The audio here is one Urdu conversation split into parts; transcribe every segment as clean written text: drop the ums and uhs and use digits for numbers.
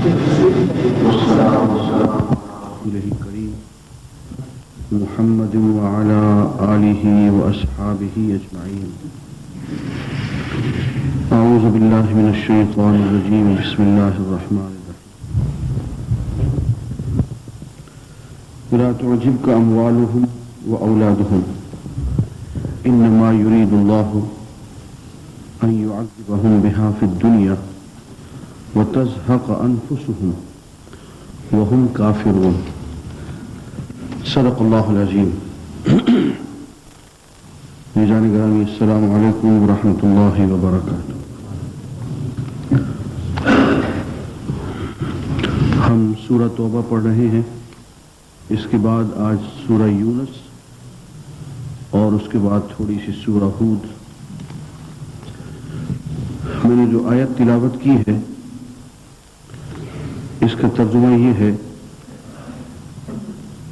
والصلاة والسلام على رسوله الكريم محمد وعلى آله وأصحابه أجمعين. أعوذ بالله من الشيطان الرجيم. بسم الله الرحمن الرحيم. ولا تعجبك أموالهم وأولادهم إنما يريد الله أن يعذبهم بها في الدنيا وتزهق أنفسهم وهم كافرون. صدق الله العظيم. میزان گرامی، السلام علیکم ورحمۃ اللہ وبرکاتہ. ہم سورہ توبہ پڑھ رہے ہیں، اس کے بعد آج سورہ یونس اور اس کے بعد تھوڑی سی سورہ ہود. میں نے جو آیت تلاوت کی ہے اس کا ترجمہ یہ ہے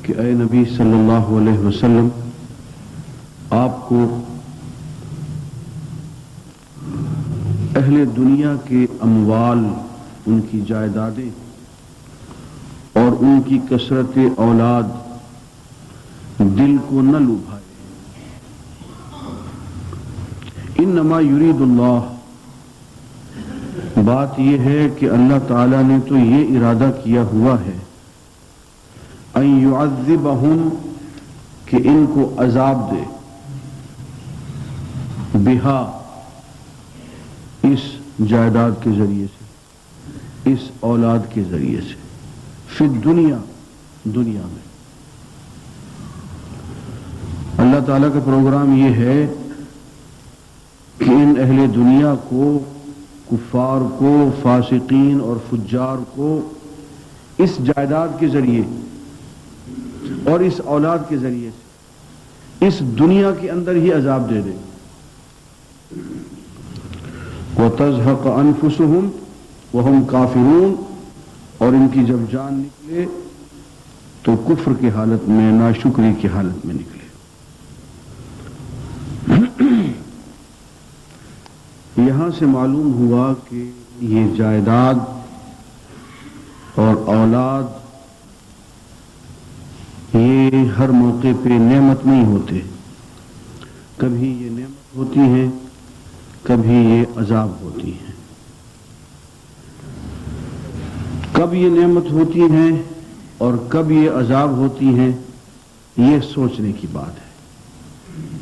کہ اے نبی صلی اللہ علیہ وسلم، آپ کو اہل دنیا کے اموال، ان کی جائیدادیں اور ان کی کثرت اولاد دل کو نہ لبھائے. انما یرید اللہ، بات یہ ہے کہ اللہ تعالیٰ نے تو یہ ارادہ کیا ہوا ہے ان یعذبہم، کہ ان کو عذاب دے، بہا، اس جائیداد کے ذریعے سے، اس اولاد کے ذریعے سے، فی الدنیا، دنیا میں. اللہ تعالیٰ کا پروگرام یہ ہے کہ ان اہل دنیا کو، کفار کو، فاسقین اور فجار کو اس جائیداد کے ذریعے اور اس اولاد کے ذریعے سے اس دنیا کے اندر ہی عذاب دے دے. وَتَزْهَقَ أَنفُسُهُمْ وَهُمْ كَافِرُونَ، اور ان کی جب جان نکلے تو کفر کی حالت میں، ناشکری کی حالت میں نکلے. یہاں سے معلوم ہوا کہ یہ جائیداد اور اولاد یہ ہر موقع پہ نعمت نہیں ہوتے. کبھی یہ نعمت ہوتی ہیں، کبھی یہ عذاب ہوتی ہیں. کب یہ نعمت ہوتی ہیں اور کب یہ عذاب ہوتی ہیں، یہ سوچنے کی بات ہے.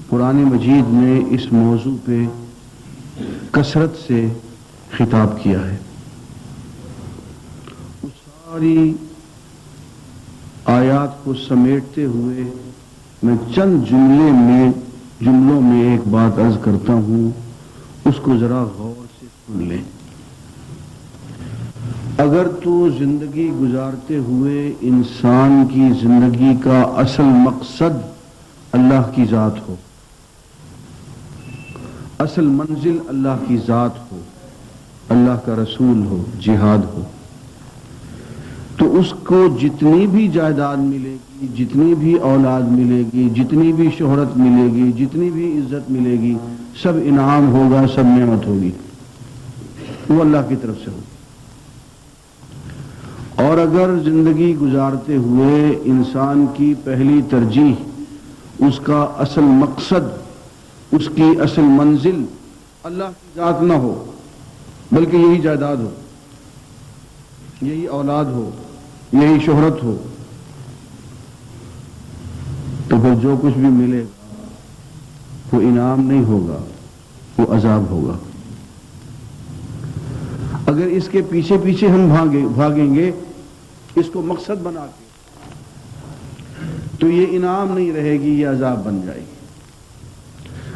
قرآن مجید نے اس موضوع پہ کثرت سے خطاب کیا ہے. اس ساری آیات کو سمیٹتے ہوئے میں چند جملوں میں ایک بات عرض کرتا ہوں، اس کو ذرا غور سے سن لیں. اگر تو زندگی گزارتے ہوئے انسان کی زندگی کا اصل مقصد اللہ کی ذات ہو، اصل منزل اللہ کی ذات ہو، اللہ کا رسول ہو، جہاد ہو، تو اس کو جتنی بھی جائیداد ملے گی، جتنی بھی اولاد ملے گی، جتنی بھی شہرت ملے گی، جتنی بھی عزت ملے گی، سب انعام ہوگا، سب نعمت ہوگی، وہ اللہ کی طرف سے ہوگی. اور اگر زندگی گزارتے ہوئے انسان کی پہلی ترجیح، اس کا اصل مقصد، اس کی اصل منزل اللہ کی ذات نہ ہو، بلکہ یہی جائیداد ہو، یہی اولاد ہو، یہی شہرت ہو، تو پھر جو کچھ بھی ملے گا وہ انعام نہیں ہوگا، وہ عذاب ہوگا. اگر اس کے پیچھے پیچھے ہم بھاگیں گے، اس کو مقصد بنا کے، تو یہ انعام نہیں رہے گی، یہ عذاب بن جائے گی.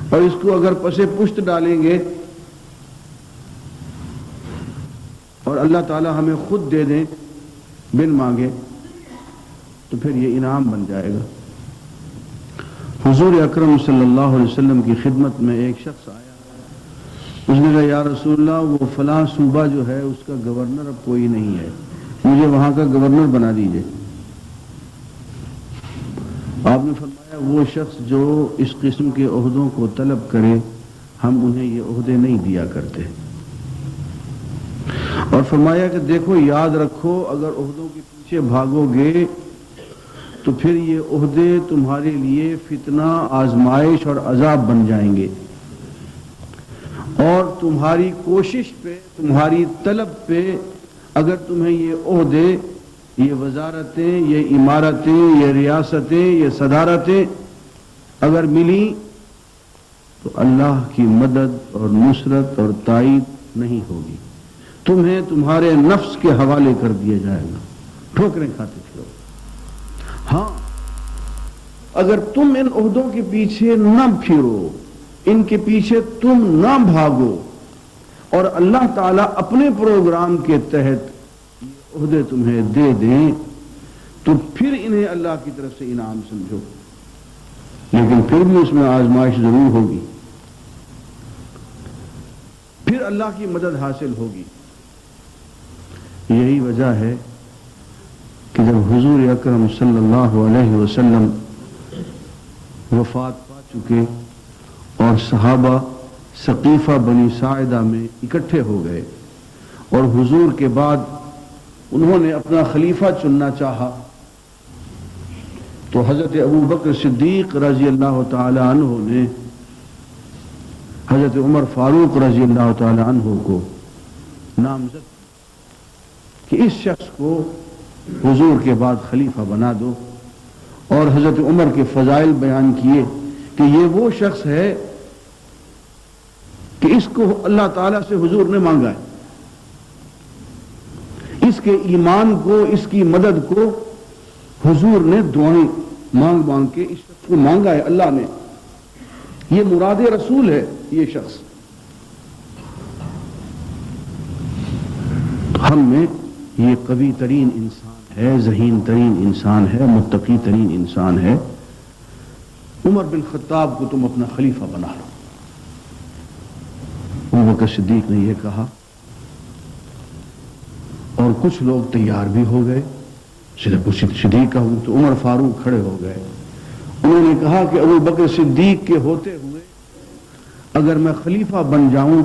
اور اس کو اگر پسے پشت ڈالیں گے اور اللہ تعالی ہمیں خود دے دیں بن مانگے، تو پھر یہ انعام بن جائے گا. حضور اکرم صلی اللہ علیہ وسلم کی خدمت میں ایک شخص آیا، اس نے کہا یا رسول اللہ، وہ فلاں صوبہ جو ہے اس کا گورنر اب کوئی نہیں ہے، مجھے وہاں کا گورنر بنا دیجئے. آپ نے فرمایا وہ شخص جو اس قسم کے عہدوں کو طلب کرے، ہم انہیں یہ عہدے نہیں دیا کرتے. اور فرمایا کہ دیکھو یاد رکھو اگر عہدوں کے پیچھے بھاگو گے تو پھر یہ عہدے تمہارے لیے فتنہ، آزمائش اور عذاب بن جائیں گے، اور تمہاری کوشش پہ، تمہاری طلب پہ اگر تمہیں یہ عہدے، یہ وزارتیں، یہ عمارتیں، یہ ریاستیں، یہ صدارتیں اگر ملی تو اللہ کی مدد اور نصرت اور تائید نہیں ہوگی، تمہیں تمہارے نفس کے حوالے کر دیا جائے گا، ٹھوکریں کھاتے پھرو۔ ہاں اگر تم ان عہدوں کے پیچھے نہ پھرو، ان کے پیچھے تم نہ بھاگو اور اللہ تعالیٰ اپنے پروگرام کے تحت یہ عہدے تمہیں دے دیں تو پھر انہیں اللہ کی طرف سے انعام سمجھو، لیکن پھر بھی اس میں آزمائش ضرور ہوگی، پھر اللہ کی مدد حاصل ہوگی۔ یہی وجہ ہے کہ جب حضور اکرم صلی اللہ علیہ وسلم وفات پا چکے اور صحابہ ثقیفہ بنی ساعدہ میں اکٹھے ہو گئے اور حضور کے بعد انہوں نے اپنا خلیفہ چننا چاہا، تو حضرت ابو بکر صدیق رضی اللہ تعالی عنہ نے حضرت عمر فاروق رضی اللہ تعالی عنہ کو نامزد کہ اس شخص کو حضور کے بعد خلیفہ بنا دو، اور حضرت عمر کے فضائل بیان کیے کہ یہ وہ شخص ہے کہ اس کو اللہ تعالیٰ سے حضور نے مانگا ہے، اس کے ایمان کو، اس کی مدد کو حضور نے دعائیں مانگ مانگ کے اس شخص کو مانگا ہے اللہ نے، یہ مراد رسول ہے یہ شخص۔ ہم میں یہ قوی ترین انسان ہے، ذہین ترین انسان ہے، متقی ترین انسان ہے، عمر بن خطاب کو تم اپنا خلیفہ بنا لو۔ ابو بکر صدیق نے یہ کہا اور کچھ لوگ تیار بھی ہو گئے، صرف صدیق کا تو عمر فاروق کھڑے ہو گئے، انہوں نے کہا کہ ابو بکر صدیق کے ہوتے ہوئے اگر میں خلیفہ بن جاؤں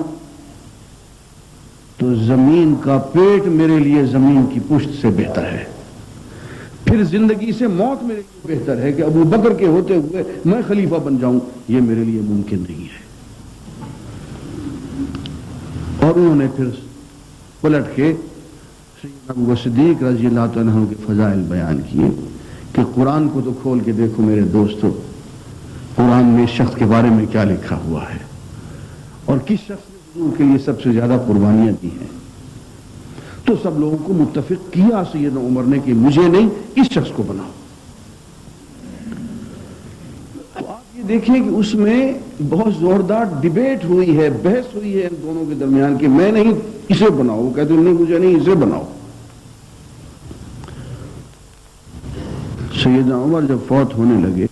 تو زمین کا پیٹ میرے لیے زمین کی پشت سے بہتر ہے، پھر زندگی سے موت میرے لیے بہتر ہے کہ ابو بکر کے ہوتے ہوئے میں خلیفہ بن جاؤں، یہ میرے لیے ممکن نہیں ہے۔ اور انہوں نے پھر پلٹ کے سیدنا ابو بکر صدیق رضی اللہ عنہ کے فضائل بیان کیے کہ قرآن کو تو کھول کے دیکھو میرے دوستو، قرآن میں اس شخص کے بارے میں کیا لکھا ہوا ہے اور کس شخص نے حضور کے لیے سب سے زیادہ قربانیاں دی ہیں۔ تو سب لوگوں کو متفق کیا سیدنا عمر نے کہ مجھے نہیں، اس شخص کو بناؤ۔ تو آپ یہ دیکھیں کہ اس میں بہت زوردار ڈیبیٹ ہوئی ہے، بحث ہوئی ہے ان دونوں کے درمیان کہ میں نہیں، اسے بناؤ، وہ کہتے ہیں نہیں مجھے نہیں، اسے بناؤ۔ سیدنا عمر جب فوت ہونے لگے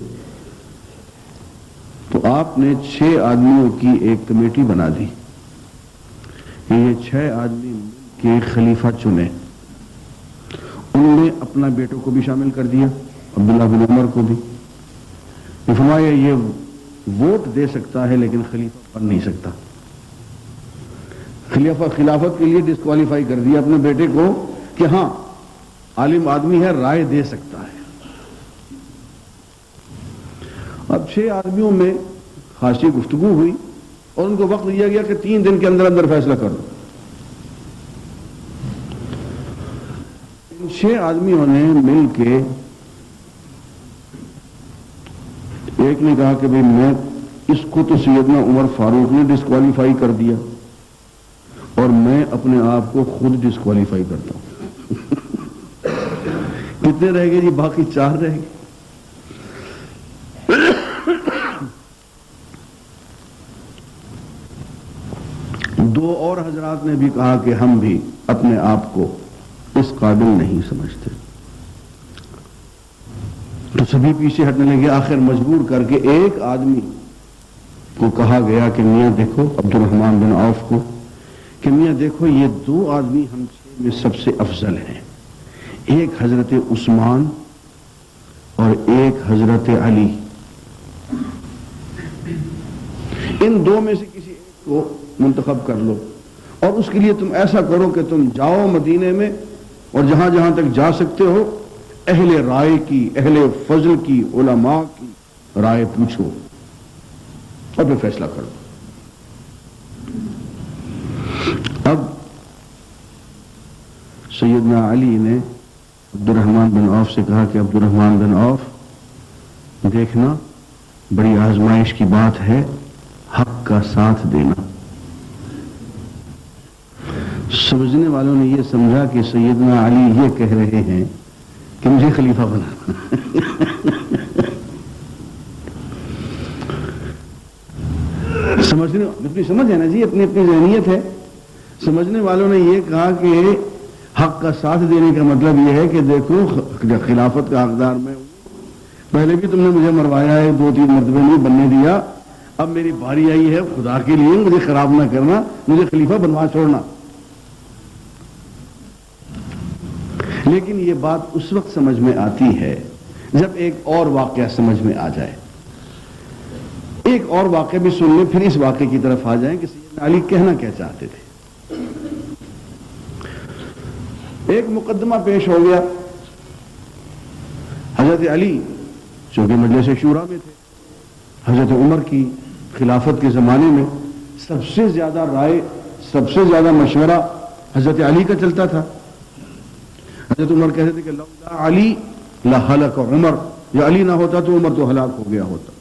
تو آپ نے 6 آدمیوں کی ایک کمیٹی بنا دی کہ یہ 6 آدمی کے خلیفہ چنے، انہوں نے اپنا بیٹوں کو بھی شامل کر دیا، عبداللہ بن عمر کو بھی، فرمایا یہ ووٹ دے سکتا ہے لیکن خلیفہ بن نہیں سکتا، خلافت کے لیے ڈسکوالیفائی کر دیا اپنے بیٹے کو کہ ہاں عالم آدمی ہے، رائے دے سکتا ہے۔ اب 6 آدمیوں میں خاصی گفتگو ہوئی اور ان کو وقت دیا گیا کہ 3 دن کے اندر اندر فیصلہ کر دو۔ ان 6 آدمیوں نے مل کے ایک نے کہا کہ بھئی میں اس کو تو سیدنا عمر فاروق نے ڈسکوالیفائی کر دیا اور میں اپنے آپ کو خود ڈسکوالیفائی کرتا ہوں۔ کتنے رہ گئے جی؟ باقی 4 رہ گئے۔ دو اور حضرات نے بھی کہا کہ ہم بھی اپنے آپ کو اس قابل نہیں سمجھتے، تو سبھی پیچھے ہٹنے لگے۔ آخر مجبور کر کے ایک آدمی کو کہا گیا کہ میاں دیکھو، عبد الرحمن بن عوف کو، کہ میاں دیکھو یہ 2 آدمی ہم 6 میں سب سے افضل ہیں، ایک حضرت عثمان اور ایک حضرت علی، ان 2 میں سے کسی ایک کو منتخب کر لو۔ اور اس کے لیے تم ایسا کرو کہ تم جاؤ مدینے میں اور جہاں جہاں تک جا سکتے ہو اہل رائے کی، اہل فضل کی، علماء کی رائے پوچھو اور پھر فیصلہ کرو۔ اب سیدنا علی نے عبد الرحمن بن عوف سے کہا کہ عبد الرحمن بن عوف دیکھنا، بڑی آزمائش کی بات ہے، حق کا ساتھ دینا۔ سمجھنے والوں نے یہ سمجھا کہ سیدنا علی یہ کہہ رہے ہیں کہ مجھے خلیفہ بنا۔ سمجھنے اپنی سمجھ ہے نا جی، اپنی اپنی ذہنیت ہے۔ سمجھنے والوں نے یہ کہا کہ حق کا ساتھ دینے کا مطلب یہ ہے کہ دیکھو خلافت کا حقدار میں ہوں، پہلے بھی تم نے مجھے مروایا ہے، 2-3 مرتبہ نہیں بننے دیا، اب میری باری آئی ہے، خدا کے لیے مجھے خراب نہ کرنا، مجھے خلیفہ بنوا چھوڑنا۔ لیکن یہ بات اس وقت سمجھ میں آتی ہے جب ایک اور واقعہ سمجھ میں آ جائے۔ ایک اور واقعہ بھی سن لیں، پھر اس واقعے کی طرف آ جائیں کہ سیدنا علی کہنا کیا چاہتے تھے۔ ایک مقدمہ پیش ہو گیا، حضرت علی چونکہ مجلس شورا میں تھے، حضرت عمر کی خلافت کے زمانے میں سب سے زیادہ رائے، سب سے زیادہ مشورہ حضرت علی کا چلتا تھا۔ حضرت عمر کہتے تھے کہ لولا علی لہلک عمر، یا علی نہ ہوتا تو عمر تو ہلاک ہو گیا ہوتا۔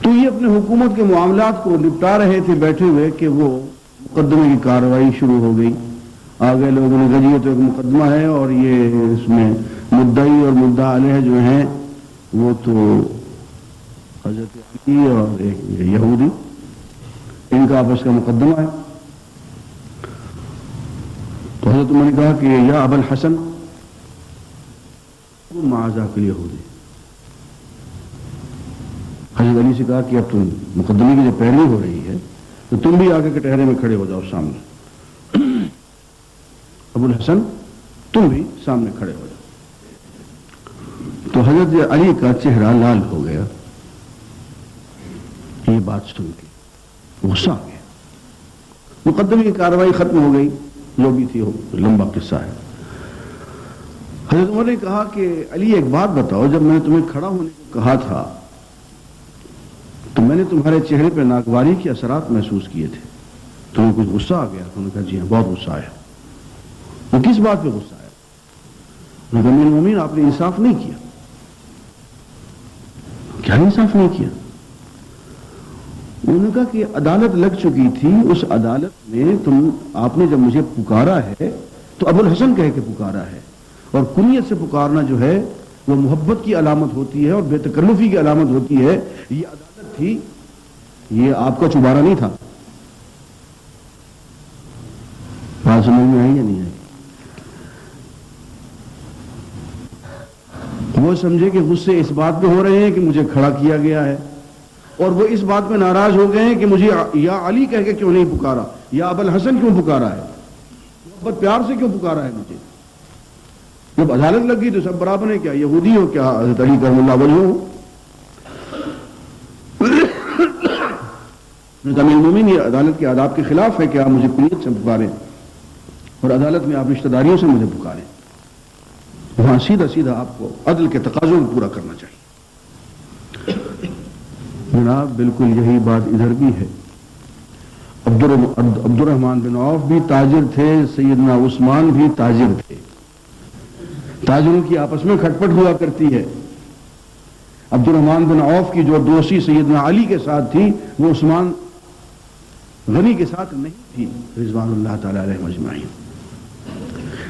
تو یہ اپنے حکومت کے معاملات کو نپٹا رہے تھے بیٹھے ہوئے کہ وہ مقدمے کی کارروائی شروع ہو گئی۔ آگے لوگوں نے کہا یہ تو ایک مقدمہ ہے اور یہ اس میں مدعی اور مدعا علیہ جو ہیں وہ تو حضرت علی اور ایک یہودی، ان کا آپس کا مقدمہ ہے۔ تو حضرت عمر نے کہا کہ یا ابا الحسن مع ذاک الیہودی، حضرت علی سے کہا کہ اب تم مقدمے کی جو پیروی ہو رہی ہے تو تم بھی آگے کٹہرے میں کھڑے ہو جاؤ سامنے، ابو الحسن تم بھی سامنے کھڑے ہو جاؤ۔ تو حضرت علی کا چہرہ لال ہو گیا یہ بات سن کے، غصہ آ گیا۔ مقدمے کی کارروائی ختم ہو گئی، جو بھی تھی لمبا قصہ ہے۔ حضرت عمر نے کہا کہ علی ایک بات بتاؤ، جب میں نے تمہیں کھڑا ہونے کو کہا تھا تو میں نے تمہارے چہرے پہ ناگواری کے اثرات محسوس کیے تھے، تمہیں کچھ غصہ آ گیا؟ انہوں نے کہا جی ہاں بہت غصہ آیا۔ وہ کس بات پہ غصہ آیا؟ انہوں نے کہا امیر المومنین آپ نے انصاف نہیں کیا۔ کیا انصاف نہیں کیا؟ انہوں نے کہا کہ عدالت لگ چکی تھی، اس عدالت میں آپ نے جب مجھے پکارا ہے تو ابو الحسن کہہ کے پکارا ہے، اور کنیت سے پکارنا جو ہے وہ محبت کی علامت ہوتی ہے اور بے تکلفی کی علامت ہوتی ہے۔ یہ عدالت تھی، یہ آپ کا چبارہ نہیں تھا۔ بات سمجھ میں آئی یا نہیں آئی؟ وہ سمجھے کہ غصے اس بات پہ ہو رہے ہیں کہ مجھے کھڑا کیا گیا ہے، اور وہ اس بات پہ ناراض ہو گئے ہیں کہ مجھے یا علی کہہ کے کیوں نہیں پکارا، یا ابو الحسن کیوں پکارا ہے، محبت پیار سے کیوں پکارا ہے مجھے۔ جب عدالت لگ گئی تو سب برابر ہیں، کیا یہودی ہو، کیا حضرت علی کرم اللہ وجہ ہو۔ امیر المومنین یہ عدالت کے آداب کے خلاف ہے کہ آپ مجھے کنیت سے پکاریں اور عدالت میں آپ رشتہ داریوں سے مجھے پکاریں۔ وہاں سیدھا سیدھا آپ کو عدل کے تقاضوں کو پورا کرنا چاہیے۔ جناب بالکل یہی بات ادھر بھی ہے۔ عبد الرحمن بن عوف بھی تاجر تھے، سیدنا عثمان بھی تاجر تھے، تاجروں کی آپس میں کھٹپٹ ہوا کرتی ہے۔ عبد الرحمن بن عوف کی جو دوستی سیدنا علی کے ساتھ تھی وہ عثمان غنی کے ساتھ نہیں تھی رضوان اللہ تعالی علیہ اجمعین۔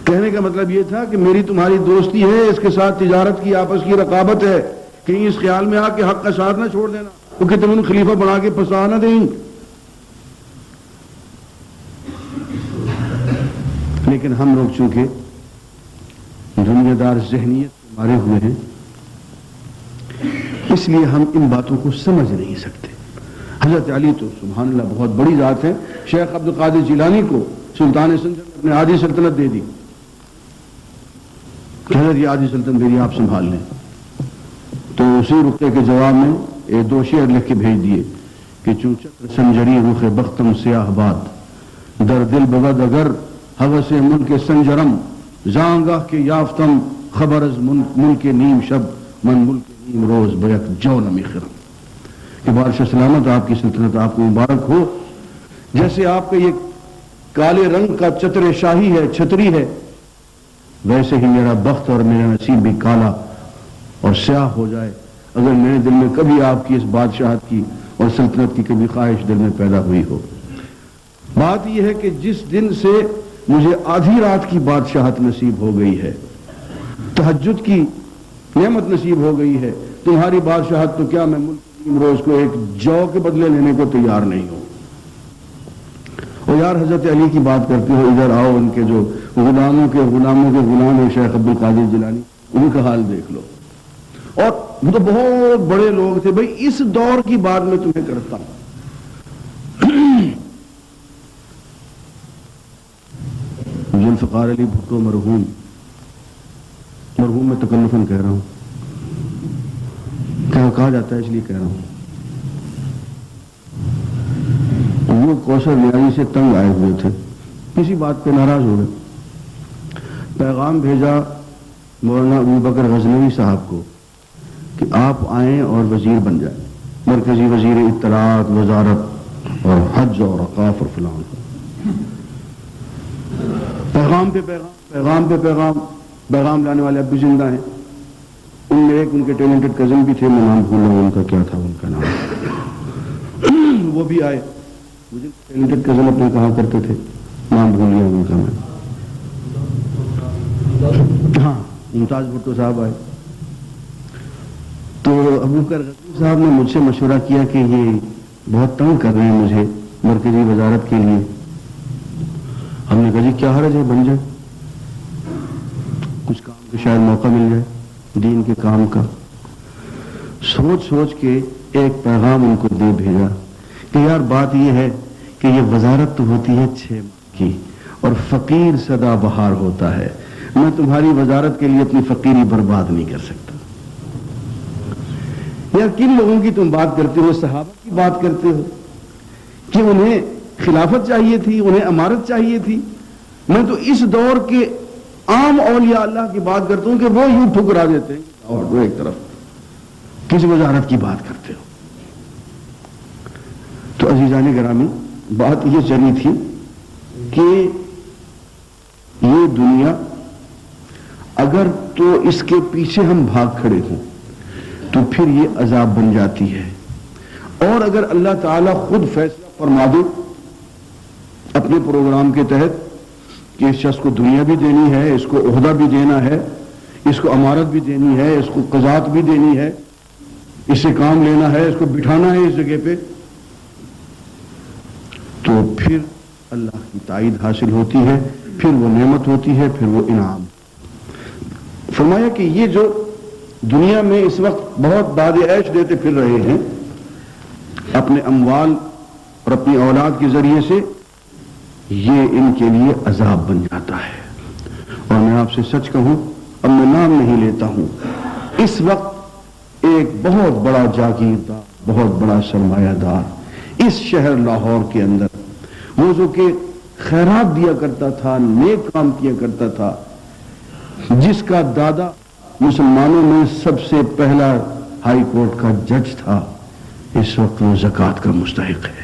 کہنے کا مطلب یہ تھا کہ میری تمہاری دوستی ہے، اس کے ساتھ تجارت کی آپس کی رقابت ہے، کہیں اس خیال میں آ کہ حق کا ساتھ نہ چھوڑ دینا، کیونکہ تم ان خلیفہ بنا کے پھنسا نہ دیں۔ لیکن ہم لوگ چونکہ دنیا دار ذہنیت سے مارے ہوئے ہیں، اس لیے ہم ان باتوں کو سمجھ نہیں سکتے۔ حضرت علی تو سبحان اللہ بہت بڑی ذات ہے۔ شیخ عبد القادر جیلانی کو سلطان سندھ نے اپنے آدھی سلطنت دے دی کہ حضرت یہ آدھی سلطنت میری آپ سنبھال لیں، تو اسی رقعے کے جواب میں 2 شعر لکھ کے بھیج دیے کہ چوچک سنجری رخ بختم سیاہ باد در دل بود اگر حوث ملک سنجرم زانگاہ کے یافتم خبر از ملک نیم شب من ملک نیم روز بیک جو نمی خرم کہ بادشاہ سلامت آپ کی سلطنت آپ کو مبارک ہو. جیسے آپ کا یہ کالے رنگ کا چتر شاہی ہے چھتری ہے ویسے ہی میرا بخت اور میرا نصیب بھی کالا اور سیاہ ہو جائے اگر میرے دل میں کبھی آپ کی اس بادشاہت کی اور سلطنت کی کبھی خواہش دل میں پیدا ہوئی ہو. بات یہ ہے کہ جس دن سے مجھے آدھی رات کی بادشاہت نصیب ہو گئی ہے تہجد کی نعمت نصیب ہو گئی ہے تمہاری بادشاہت تو کیا میں ملک روز کو ایک جو کے بدلے لینے کو تیار نہیں ہوں. اور یار حضرت علی کی بات کرتے ہو ادھر آؤ ان کے جو غلاموں کے غلام ہے شیخ عبد القادر جیلانی ان کا حال دیکھ لو. اور وہ تو بہت بڑے لوگ تھے بھائی اس دور کی بات میں تمہیں کرتا ہوں. ذوالفقار علی بھٹو مرحوم میں تکلفاً کہہ رہا ہوں کہا جاتا ہے اس لیے کہہ رہا ہوں وہ کوثر نیازی سے تنگ آئے ہوئے تھے کسی بات پہ ناراض ہو گئے. پیغام بھیجا مولانا ابو بکر غزنوی صاحب کو کہ آپ آئیں اور وزیر بن جائیں مرکزی وزیر اطلاعات وزارت اور حج اور اوقاف اور فلاں. پیغام پہ پیغام لانے والے اب بھی زندہ ہیں. ان میں ایک ان کے ٹیلنٹڈ کزن بھی تھے میں نام بھول رہا ہوں ان کا کیا تھا ان کا نام وہ بھی آئے. مجھے ٹیلنٹڈ کزن اپنے کہا کرتے تھے نام بھول گیا ان کا میں ہاں ممتاز بھٹو صاحب آئے. تو ابو بکر غزنوی صاحب نے مجھ سے مشورہ کیا کہ یہ بہت تنگ کر رہے ہیں مجھے مرکزی وزارت کے لیے. ہم نے کہا جی کیا حرج ہے بن جائے کچھ کام کا شاید موقع مل جائے دین کے کام کا. سوچ کے ایک پیغام ان کو دے بھیجا کہ یار بات یہ ہے کہ یہ وزارت تو ہوتی ہے 6 ماہ کی اور فقیر سدا بہار ہوتا ہے. میں تمہاری وزارت کے لیے اپنی فقیری برباد نہیں کر سکتا. یار کن لوگوں کی تم بات کرتے ہو صحابہ کی بات کرتے ہو کہ انہیں خلافت چاہیے تھی انہیں امارت چاہیے تھی. میں تو اس دور کے عام اولیاء اللہ کی بات کرتا ہوں کہ وہ یوں ٹھکرا دیتے ہیں اور وہ ایک طرف کس وزارت کی بات کرتے ہو. تو عزیزان گرامی بات یہ چلی تھی کہ یہ دنیا اگر تو اس کے پیچھے ہم بھاگ کھڑے ہوں تو پھر یہ عذاب بن جاتی ہے. اور اگر اللہ تعالیٰ خود فیصلہ فرما دے اپنے پروگرام کے تحت کہ اس شخص کو دنیا بھی دینی ہے اس کو عہدہ بھی دینا ہے اس کو امارت بھی دینی ہے اس کو قضات بھی دینی ہے اس سے کام لینا ہے اس کو بٹھانا ہے اس جگہ پہ تو پھر اللہ کی تائید حاصل ہوتی ہے پھر وہ نعمت ہوتی ہے پھر وہ انعام. فرمایا کہ یہ جو دنیا میں اس وقت بہت داد عیش دیتے پھر رہے ہیں اپنے اموال اور اپنی اولاد کے ذریعے سے یہ ان کے لیے عذاب بن جاتا ہے. اور میں آپ سے سچ کہوں اب میں نام نہیں لیتا ہوں اس وقت ایک بہت بڑا جاگیردار بہت بڑا سرمایہ دار اس شہر لاہور کے اندر وہ جو کہ خیرات دیا کرتا تھا نیک کام کیا کرتا تھا جس کا دادا مسلمانوں میں سب سے پہلا ہائی کورٹ کا جج تھا اس وقت وہ زکوٰۃ کا مستحق ہے.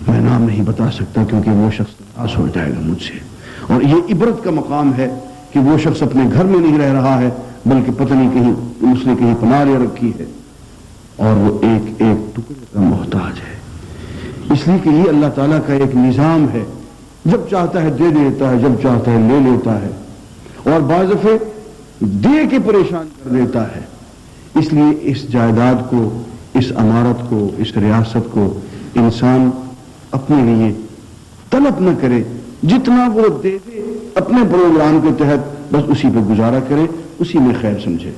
میں نام نہیں بتا سکتا کیونکہ وہ شخص ناراض ہو جائے گا مجھ سے. اور یہ عبرت کا مقام ہے کہ وہ شخص اپنے گھر میں نہیں رہ رہا ہے بلکہ پتہ نہیں کہیں اس نے کہیں پناہ لے رکھی ہے اور وہ ایک ایک ٹکڑے کا محتاج ہے. اس لیے کہ یہ اللہ تعالیٰ کا ایک نظام ہے جب چاہتا ہے دے دیتا ہے جب چاہتا ہے لے لیتا ہے اور بعض دفعے دے کے پریشان کر دیتا ہے. اس لیے اس جائیداد کو اس امارت کو اس ریاست کو انسان اپنے لیے طلب نہ کرے جتنا وہ دے دے اپنے پروگرام کے تحت بس اسی پہ گزارا کرے اسی میں خیر سمجھے.